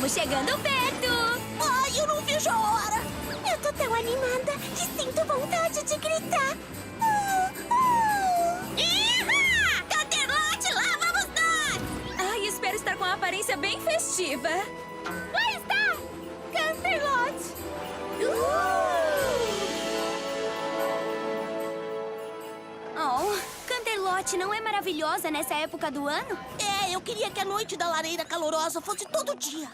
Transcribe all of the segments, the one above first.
Estamos chegando perto! Ai, eu não vejo a hora! Eu tô tão animada que sinto vontade de gritar. Ihá! Canterlote, lá vamos nós! Ai, espero estar com uma aparência bem festiva. Lá está! Canterlote! Oh, Canterlote não é maravilhosa nessa época do ano? Eu queria que a noite da lareira calorosa fosse todo dia.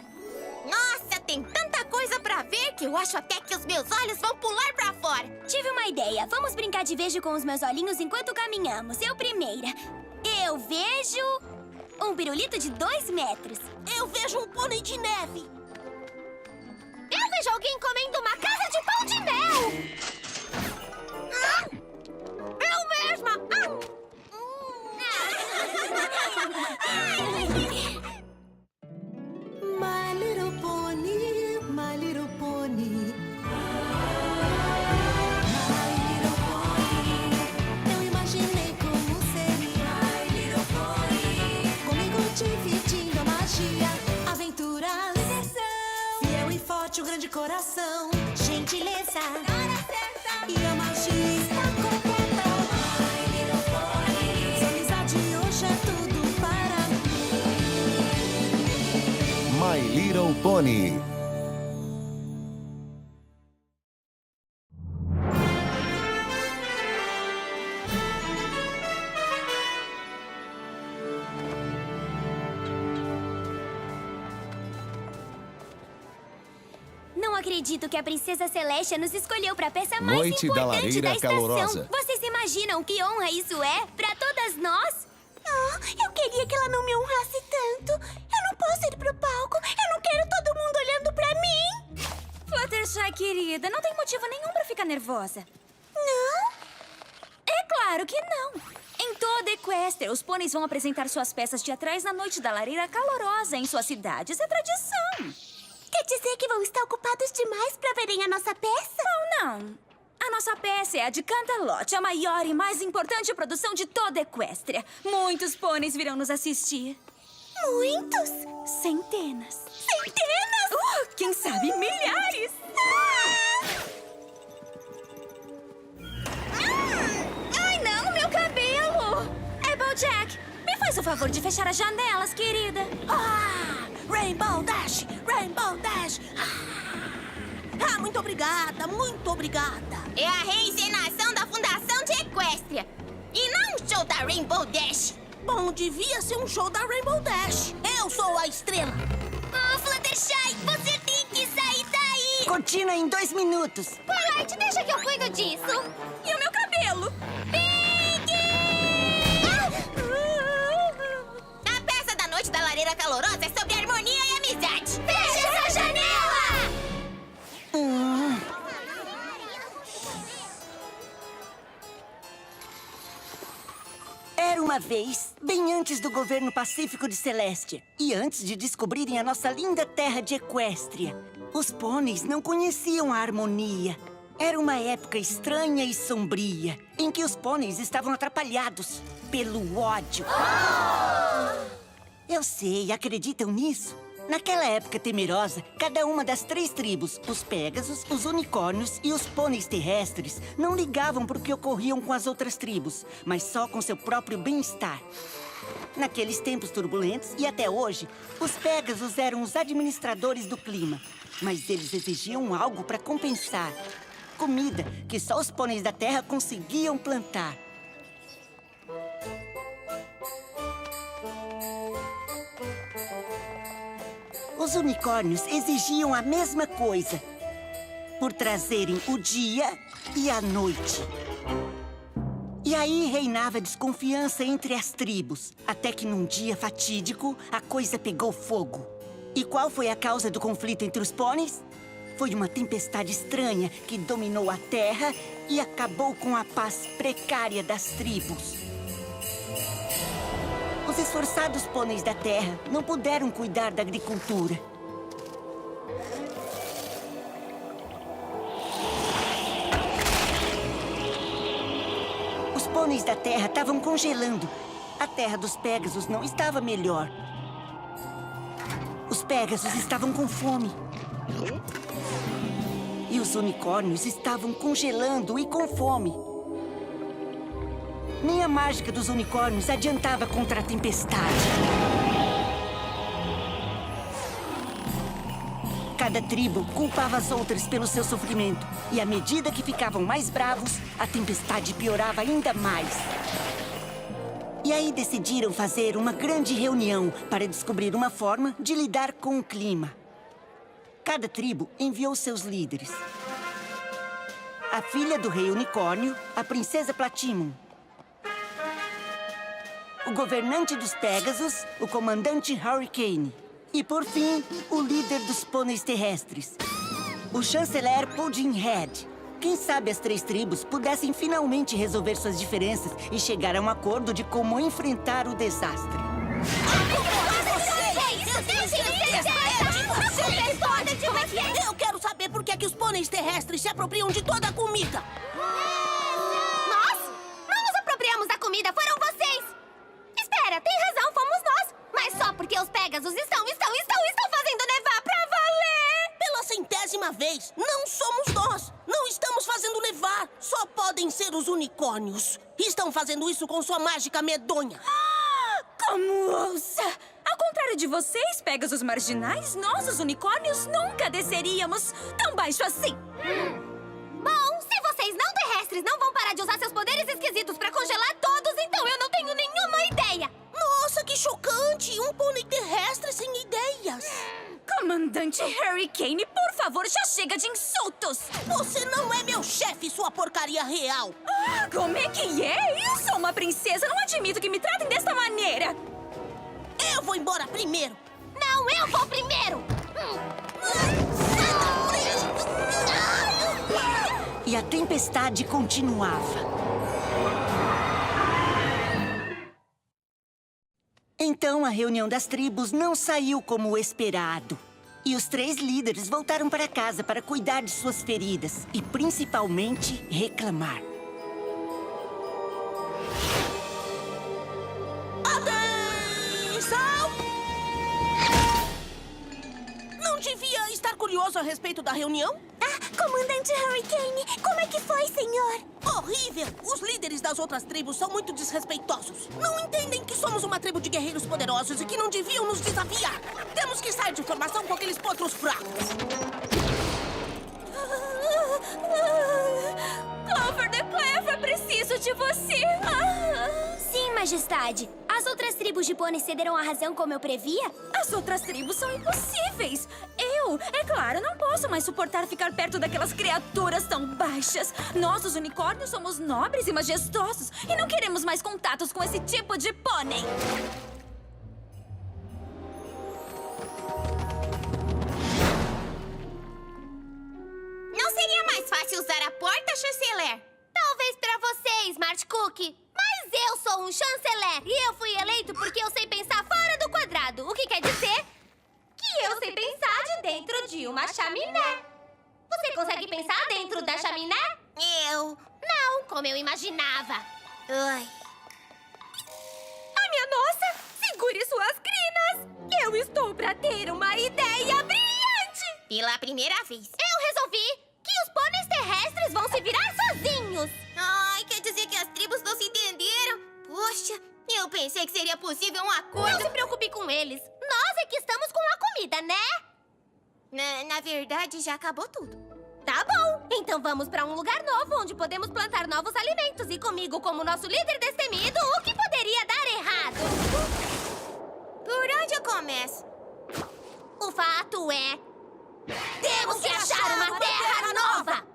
Nossa, tem tanta coisa pra ver que eu acho até que os meus olhos vão pular pra fora. Tive uma ideia. Vamos brincar de vejo com os meus olhinhos enquanto caminhamos. Eu primeira. Eu vejo um pirulito de 2 metros. Eu vejo um pônei de neve. Eu vejo alguém comendo uma casa de pão de mel. Eu mesma. My little pony, my little pony. My little pony. Eu imaginei como seria. My little pony. Comigo dividindo a magia, aventuras, diversão. Fiel e forte, o grande coração, gentileza, e a magia está completa. My little pony. Sua amizade hoje é tudo para mim. My Little Pony. Não acredito que a Princesa Celestia nos escolheu para a peça mais Noite da importante lareira da estação. calorosa. Vocês imaginam que honra isso é para todas nós? Eu queria que ela não me honrasse tanto. Eu não posso ir pro palco. Eu não quero todo mundo olhando pra mim. Fluttershy, querida, não tem motivo nenhum para ficar nervosa. Não? É claro que não. Em toda Equestria, os pôneis vão apresentar suas peças teatrais na Noite da Lareira Calorosa em suas cidades. É tradição. Quer dizer que vão estar ocupados demais pra verem a nossa peça? Não. A nossa peça é a de Canterlote, a maior e mais importante produção de toda Equestria. Muitos pôneis virão nos assistir. Muitos? Centenas. Centenas? Quem sabe milhares. Ai, não, meu cabelo! Applejack, me faz o favor de fechar as janelas, querida. Rainbow Dash! Rainbow Dash! Muito obrigada, muito obrigada. É a reencenação da Fundação de Equestria. E não um show da Rainbow Dash. Bom, devia ser um show da Rainbow Dash. Eu sou a estrela. Fluttershy, você tem que sair daí. Cortina em 2 minutos. Twilight, deixa que eu cuido disso. E o meu cabelo? A peça da Noite da Lareira Calorosa é sobre harmonia e amizade. Fecha essa janela! Era uma vez, bem antes do governo pacífico de Celestia e antes de descobrirem a nossa linda terra de Equestria, os pôneis não conheciam a harmonia. Era uma época estranha e sombria, em que os pôneis estavam atrapalhados pelo ódio. Eu sei, acreditam nisso? Naquela época temerosa, cada uma das 3 tribos, os Pégasos, os Unicórnios e os pôneis terrestres, não ligavam para o que ocorriam com as outras tribos, mas só com seu próprio bem-estar. Naqueles tempos turbulentos e até hoje, os Pégasos eram os administradores do clima, mas eles exigiam algo para compensar. Comida que só os pôneis da Terra conseguiam plantar. Os unicórnios exigiam a mesma coisa, por trazerem o dia e a noite. E aí reinava desconfiança entre as tribos, até que num dia fatídico, a coisa pegou fogo. E qual foi a causa do conflito entre os pôneis? Foi uma tempestade estranha que dominou a terra e acabou com a paz precária das tribos. Os esforçados pôneis da terra não puderam cuidar da agricultura. Os pôneis da terra estavam congelando. A terra dos Pégasos não estava melhor. Os Pégasos estavam com fome. E os unicórnios estavam congelando e com fome. Nem a mágica dos unicórnios adiantava contra a tempestade. Cada tribo culpava as outras pelo seu sofrimento. E à medida que ficavam mais bravos, a tempestade piorava ainda mais. E aí decidiram fazer uma grande reunião para descobrir uma forma de lidar com o clima. Cada tribo enviou seus líderes. A filha do rei unicórnio, a princesa Platimum. O governante dos Pégasos, o comandante Hurricane. E, por fim, o líder dos pôneis terrestres, o chanceler Puddinghead. Quem sabe as 3 tribos pudessem finalmente resolver suas diferenças e chegar a um acordo de como enfrentar o desastre. Eu quero saber por que os pôneis terrestres se apropriam de toda a comida. Nós? Não nos apropriamos da comida, foram vocês! Espera, tem razão, fomos nós! Mas só porque os Pégasos estão fazendo nevar pra valer! Pela 100ª vez, não somos nós. Não estamos fazendo nevar. Só podem ser os unicórnios. Estão fazendo isso com sua mágica medonha. Como ousa! Ao contrário de vocês, Pégasos marginais, nós, os unicórnios, nunca desceríamos tão baixo assim. Bom, se vocês não terrestres não vão parar de usar seus poderes esquisitos pra congelar todos, então eu não tenho nenhuma ideia! Nossa, que chocante! Um pônei terrestre sem ideias. Comandante Hurricane, por favor, já chega de insultos! Você não é meu chefe, sua porcaria real. Ah, como é que é? Eu sou uma princesa, não admito que me tratem desta maneira! Eu vou embora primeiro. Não, eu vou primeiro! E a tempestade continuava. Então a reunião das tribos não saiu como o esperado. E os 3 líderes voltaram para casa para cuidar de suas feridas e, principalmente, reclamar. Atenção! Não devia estar curioso a respeito da reunião? Comandante Hurricane, como é que foi, senhor? Horrível! Os líderes das outras tribos são muito desrespeitosos. Não entendem que somos uma tribo de guerreiros poderosos e que não deviam nos desafiar. Temos que sair de formação com aqueles potros fracos. Clover the Clever, preciso de você! Sim, majestade. As outras tribos de pôneis cederam a razão como eu previa? As outras tribos são impossíveis! É claro, não posso mais suportar ficar perto daquelas criaturas tão baixas. Nós, os unicórnios, somos nobres e majestosos e não queremos mais contatos com esse tipo de pônei. Não seria mais fácil usar a porta, chanceler? Talvez pra você, Smart Cookie. Mas eu sou um chanceler e eu fui eleito porque eu sei pensar fora do quadrado. O que quer dizer que eu sei pensar de dentro de uma chaminé. Você consegue pensar dentro da chaminé? Eu... Não, como eu imaginava. Ai. A minha nossa! Segure suas crinas! Eu estou pra ter uma ideia brilhante! Pela primeira vez. Eu resolvi que os pôneis terrestres vão se virar sozinhos. Ai, quer dizer que as tribos não se entenderam? Poxa, eu pensei que seria possível um acordo. Não se preocupe com eles. Nós é que estamos com a comida, né? Na verdade, já acabou tudo. Tá bom. Então vamos pra um lugar novo onde podemos plantar novos alimentos. E comigo como nosso líder destemido, o que poderia dar errado? Por onde eu começo? O fato é... temos que achar uma terra nova!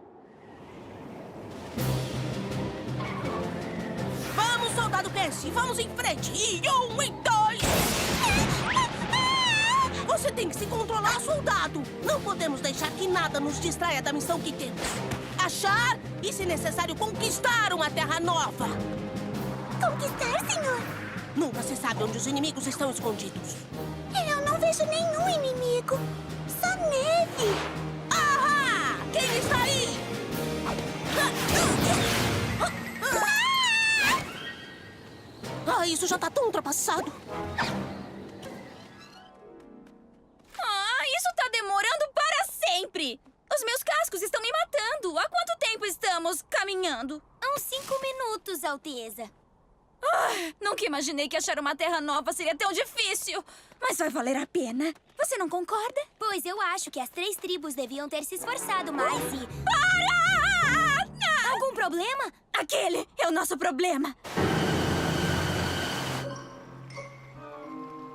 Vamos, soldado Percy, vamos em frente. E 1 e 2. Você tem que se controlar, soldado. Não podemos deixar que nada nos distraia da missão que temos. Achar e, se necessário, conquistar uma terra nova. Conquistar, senhor? Nunca se sabe onde os inimigos estão escondidos. Eu não vejo nenhum inimigo. Só neve. Ahá! Quem está aí? Ah, isso já tá tão ultrapassado. riscos estão me matando. Há quanto tempo estamos caminhando? Uns 5 minutos, Alteza. Nunca imaginei que achar uma terra nova seria tão difícil. Mas vai valer a pena. Você não concorda? Pois eu acho que as 3 tribos deviam ter se esforçado mais e... Para! Algum problema? Aquele é o nosso problema.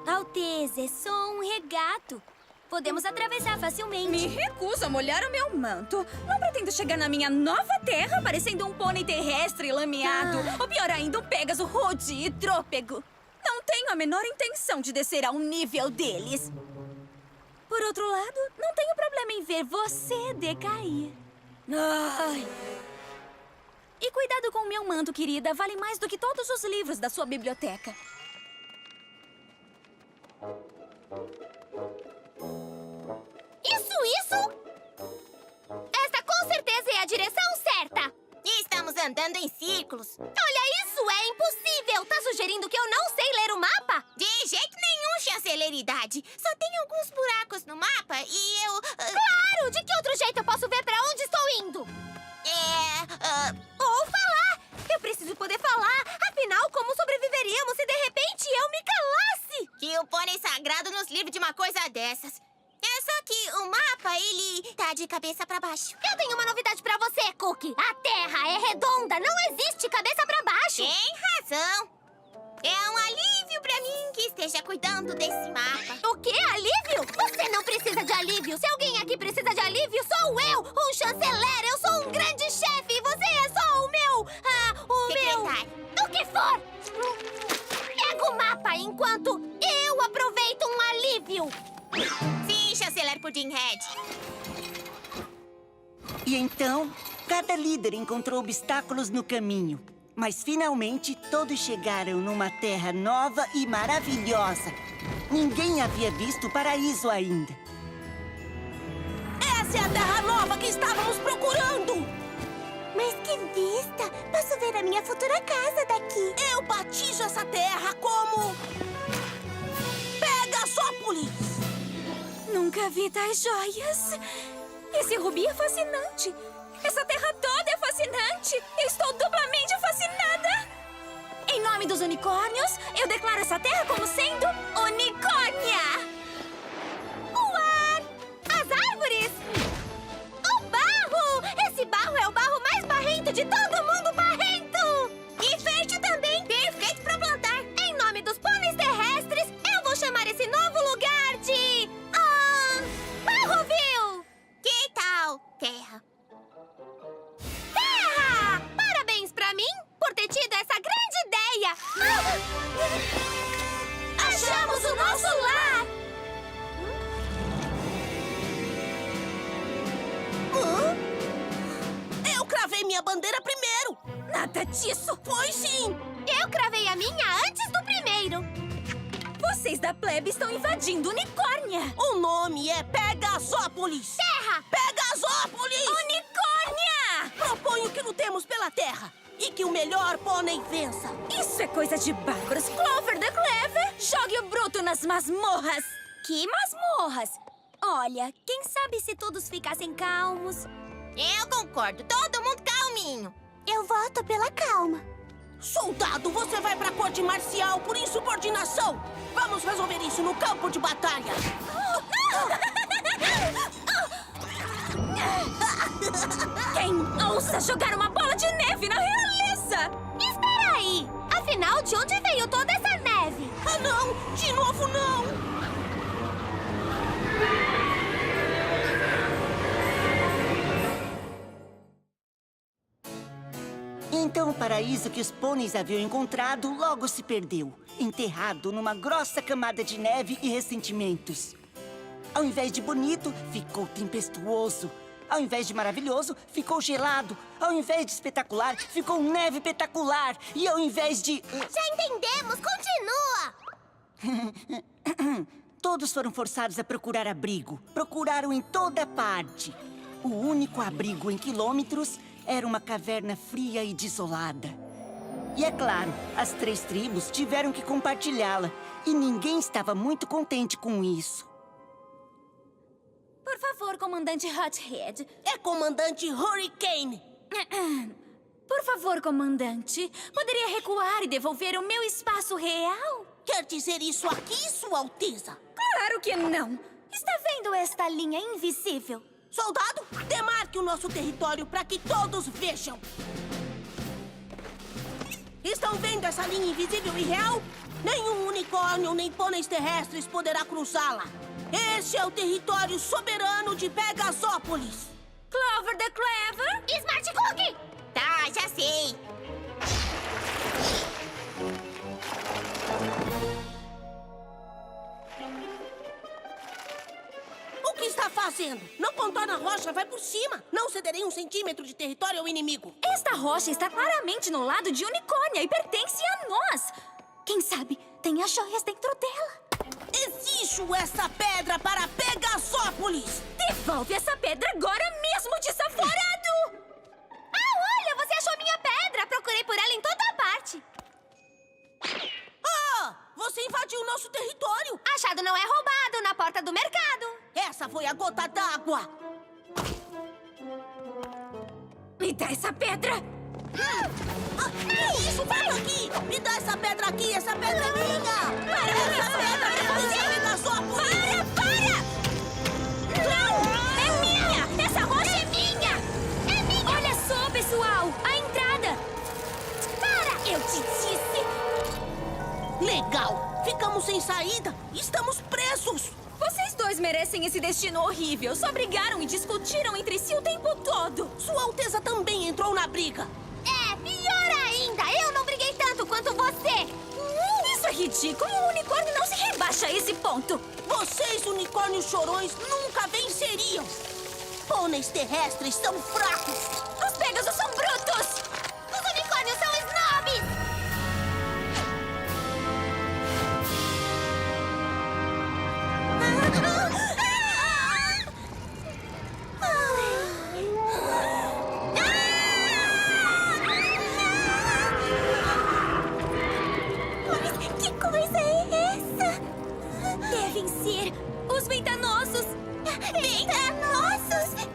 Alteza, é só um regato. Podemos atravessar facilmente. Me recuso a molhar o meu manto. Não pretendo chegar na minha nova terra parecendo um pônei terrestre lameado. Ou pior ainda, um Pégaso rude e trôpego. Não tenho a menor intenção de descer ao nível deles. Por outro lado, não tenho problema em ver você decair. Ai. E cuidado com o meu manto, querida. Vale mais do que todos os livros da sua biblioteca. Isso! Esta com certeza é a direção certa. Estamos andando em círculos. Olha, isso é impossível. Tá sugerindo que eu não sei ler o mapa? De jeito nenhum, chanceleridade. Só tem alguns buracos no mapa e eu... Claro! De que outro jeito eu posso ver pra onde estou indo? Ou falar! Eu preciso poder falar. Afinal, como sobreviveríamos se de repente eu me calasse? Que o pônei sagrado nos livre de uma coisa dessas. É só que o mapa, ele tá de cabeça pra baixo. Eu tenho uma novidade pra você, Cookie. A Terra é redonda, não existe cabeça pra baixo. Tem razão. É um alívio pra mim que esteja cuidando desse mapa. O quê? Alívio? Você não precisa de alívio. Se alguém aqui precisa de alívio, sou eu, o chanceler. Eu sou um grande chefe e você é só o meu... secretário. O que for. Pega o mapa enquanto eu aproveito um alívio. Sim, chanceler Puddinghead. E então, cada líder encontrou obstáculos no caminho. Mas finalmente todos chegaram numa terra nova e maravilhosa. Ninguém havia visto o paraíso ainda. Essa é a terra nova que estávamos procurando! Mas que vista! Posso ver a minha futura casa daqui. Eu batizo essa terra como... Pegasópolis! Nunca vi tais joias. Esse rubi é fascinante. Essa terra toda é fascinante. Eu estou duplamente fascinada. Em nome dos unicórnios, eu declaro essa terra como sendo unicórnia. O ar! As árvores! O barro! Esse barro é o barro mais barrento de todo mundo barrento! E fértil também. Perfeito pra plantar. Em nome dos pôneis terrestres, eu vou chamar esse novo lugar de... Barroville! Que tal, terra? Terra! Parabéns pra mim por ter tido essa grande ideia! Achamos o nosso lar! Eu cravei minha bandeira primeiro! Nada disso. Foi sim! Eu cravei a minha antes do primeiro! Vocês da plebe estão invadindo Unicórnia. O nome é Pegasópolis! Terra! Pegasópolis! Unicórnia! Proponho que lutemos pela terra e que o melhor pônei vença. Isso é coisa de bárbaros. Clover the Clever, jogue o bruto nas masmorras. Que masmorras! Olha, quem sabe se todos ficassem calmos? Eu concordo. Todo mundo calminho. Eu voto pela calma. Soldado, você vai pra corte marcial por insubordinação! Vamos resolver isso no campo de batalha! Quem ousa jogar uma bola de neve na realeza? Espera aí! Afinal, de onde veio toda essa neve? Ah, não! De novo, não! Então o paraíso que os pôneis haviam encontrado logo se perdeu, enterrado numa grossa camada de neve e ressentimentos. Ao invés de bonito, ficou tempestuoso. Ao invés de maravilhoso, ficou gelado. Ao invés de espetacular, ficou neve espetacular. E ao invés de... Já entendemos! Continua! Todos foram forçados a procurar abrigo. Procuraram em toda parte. O único abrigo em quilômetros era uma caverna fria e desolada. E é claro, as 3 tribos tiveram que compartilhá-la. E ninguém estava muito contente com isso. Por favor, comandante Hothead. É comandante Hurricane. Por favor, comandante. Poderia recuar e devolver o meu espaço real? Quer dizer isso aqui, Sua Alteza? Claro que não. Está vendo esta linha invisível? Soldado, demarque o nosso território para que todos vejam. Estão vendo essa linha invisível e real? Nenhum unicórnio nem pôneis terrestres poderá cruzá-la. Esse é o território soberano de Pegasópolis. Clover the Clever? Smart Cookie! Tá, já sei. O que está fazendo? Não contorna a rocha, vai por cima. Não cederei 1 centímetro de território ao inimigo. Esta rocha está claramente no lado de Unicórnia e pertence a nós. Quem sabe tem as joias dentro dela. Exijo essa pedra para Pegasópolis. Devolve essa pedra agora mesmo, desaforado! Olha, você achou minha pedra! Procurei por ela em toda parte. Ah! Você invadiu nosso território. Achado não é roubado na porta do mercado. Essa foi a gota d'água. Me dá essa pedra! Que isso? Vai aqui! Me dá essa pedra aqui! Essa pedra é minha! Essa pedra pertence a Pegasópolis! Para! Não! É minha! Essa rocha é minha! É minha! Olha só, pessoal! A entrada! Para! Eu te disse! Legal! Ficamos sem saída! Estamos presos! Vocês dois merecem esse destino horrível. Só brigaram e discutiram entre si o tempo todo. Sua Alteza também entrou na briga! É, pior ainda! Eu não briguei tanto quanto você! Isso é ridículo! O unicórnio não se rebaixa a esse ponto! Vocês, unicórnios chorões, nunca venceriam! Pôneis terrestres são fracos! Os Pegasus são brutos! Os unicórnios são snobs! Mas que coisa é essa? Devem ser os Ventanosos! Ventanosos!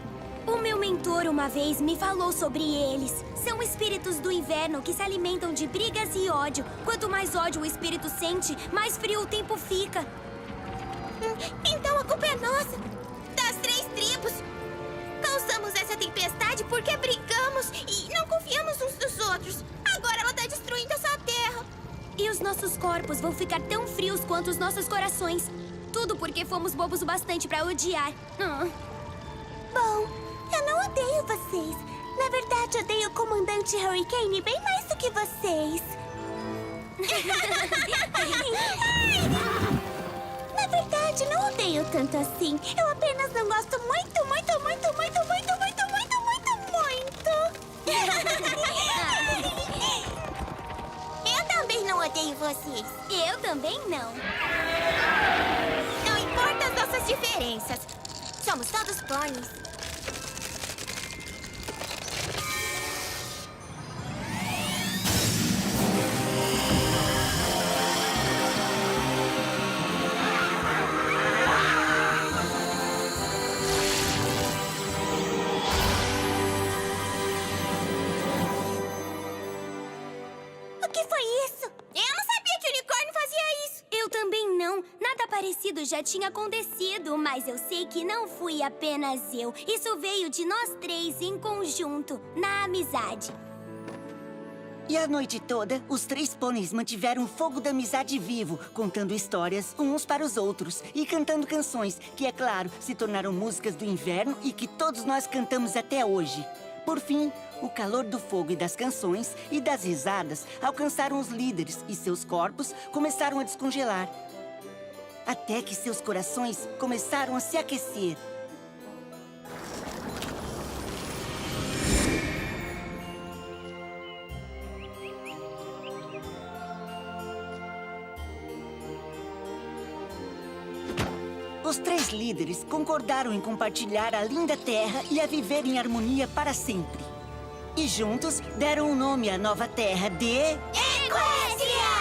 O meu mentor uma vez me falou sobre eles. São espíritos do inverno que se alimentam de brigas e ódio. Quanto mais ódio o espírito sente, mais frio o tempo fica. Então a culpa é nossa. Das 3 tribos. Causamos essa tempestade porque brigamos e não confiamos uns dos outros. Agora ela tá destruindo essa terra. E os nossos corpos vão ficar tão frios quanto os nossos corações. Tudo porque fomos bobos o bastante pra odiar. Bom, eu não odeio vocês. Na verdade, odeio o comandante Hurricane bem mais do que vocês. Na verdade, não odeio tanto assim. Eu apenas não gosto muito, muito, muito, muito, muito, muito, muito, muito, muito. Eu também não odeio vocês. Eu também não. Não importa as nossas diferenças. Somos todos pôneis. O que foi isso? Eu não sabia que o unicórnio fazia isso. Eu também não. Nada parecido já tinha acontecido, mas eu sei que não fui apenas eu. Isso veio de nós 3 em conjunto, na amizade. E a noite toda, os 3 pôneis mantiveram o fogo da amizade vivo, contando histórias uns para os outros e cantando canções que, é claro, se tornaram músicas do inverno e que todos nós cantamos até hoje. Por fim, o calor do fogo e das canções e das risadas alcançaram os líderes e seus corpos começaram a descongelar. Até que seus corações começaram a se aquecer. Os 3 líderes concordaram em compartilhar a linda terra e a viver em harmonia para sempre. E juntos deram o nome à nova terra de... Equestria!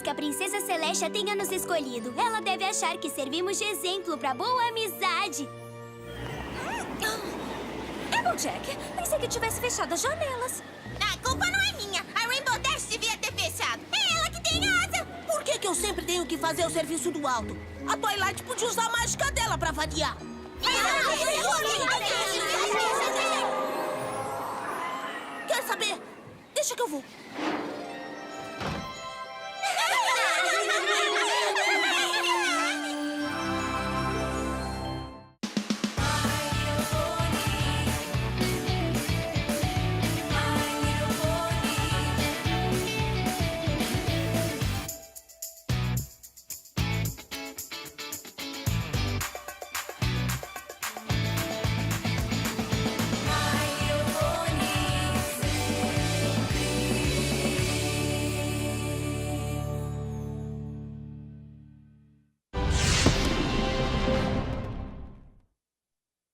que a Princesa Celestia tenha nos escolhido. Ela deve achar que servimos de exemplo pra boa amizade. Applejack, pensei que tivesse fechado as janelas. A culpa não é minha. A Rainbow Dash devia ter fechado. É ela que tem asa. Por que eu sempre tenho que fazer o serviço do alto? A Twilight podia usar a mágica dela pra variar. Quer saber? Deixa que eu vou.